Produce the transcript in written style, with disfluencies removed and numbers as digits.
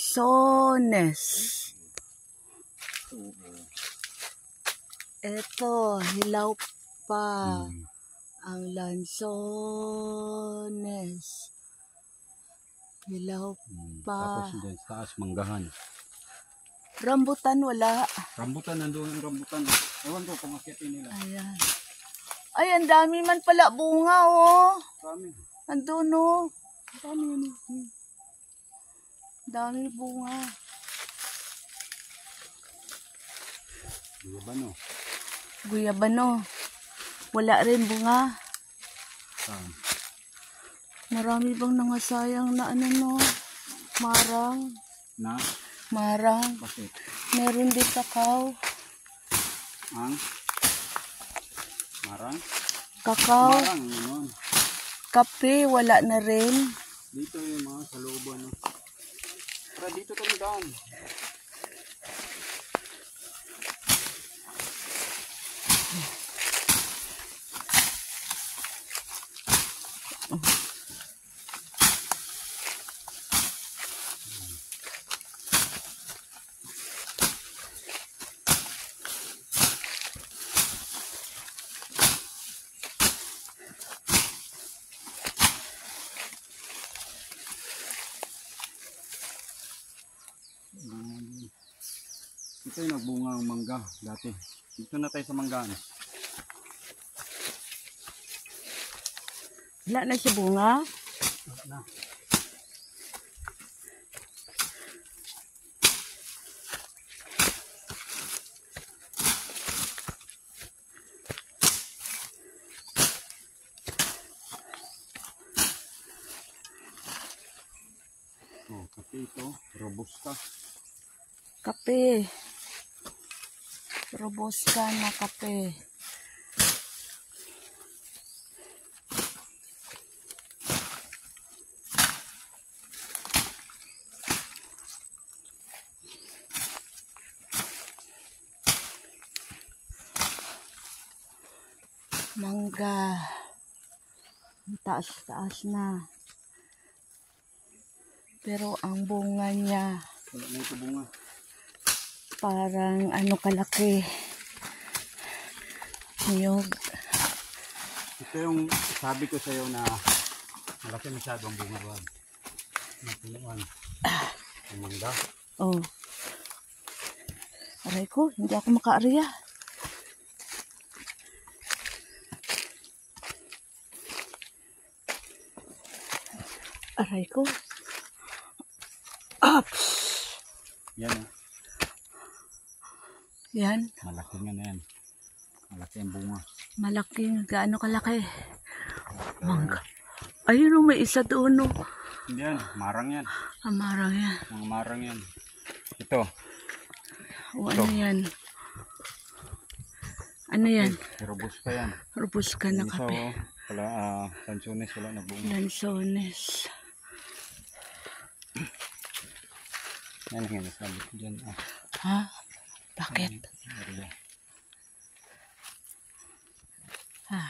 lansones. Ito, hilaw pa. Ang lansones. Hilaw pa. Tapos dyan sa taas, manggahan. Rambutan wala. Rambutan, nandun ang rambutan. Ewan ko kung akitin nila. Ayan. Ay, ang dami man pala bunga, oh. Dami. Andun, oh. Dami yun. Dami bunga. Guyabano. Guyabano. Wala rin bunga. Saan? Marami bang nangasayang na ano, no? Marang. Na? Marang. Bakit? Meron din kakao. Ang? Marang? Kakao. Marang, yun. Kape, wala na rin. Dito yung mga sa looban. No? Tara, dito kami daan. Ito yung nagbunga ang mangga dati. Dito na tayo sa manggaan. Wala na siya bunga. Wala na. Oh, kape ito. Robusta. Kape. Robusta na kape. Mangga. Taas-taas na. Pero ang bunga niya Wala na ito bunga. parang ano kalaki. Niyog. Ito yung sabi ko sa iyo na malaki masyado ang bunga ba. Napunuan. Ang mangga. Oh. Aray ko, hindi ako makaariya. Aray ko. Ups! Yan oh. Yan. Malaki nga na yan. Malaki ang bunga. Malaki. Gaano kalaki? Mangga. Ayun o, may isa doon o. Hindi yan. Marang yan. Amarang yan. Mga marang yan. Ito. O ano yan? Ano yan? Robust pa yan. Rubus ka na Yung isa, kape. oh, wala, lansones wala na bunga. Lansones. Yan ang sabi ko dyan. Ha? Bakit? Area. Ha?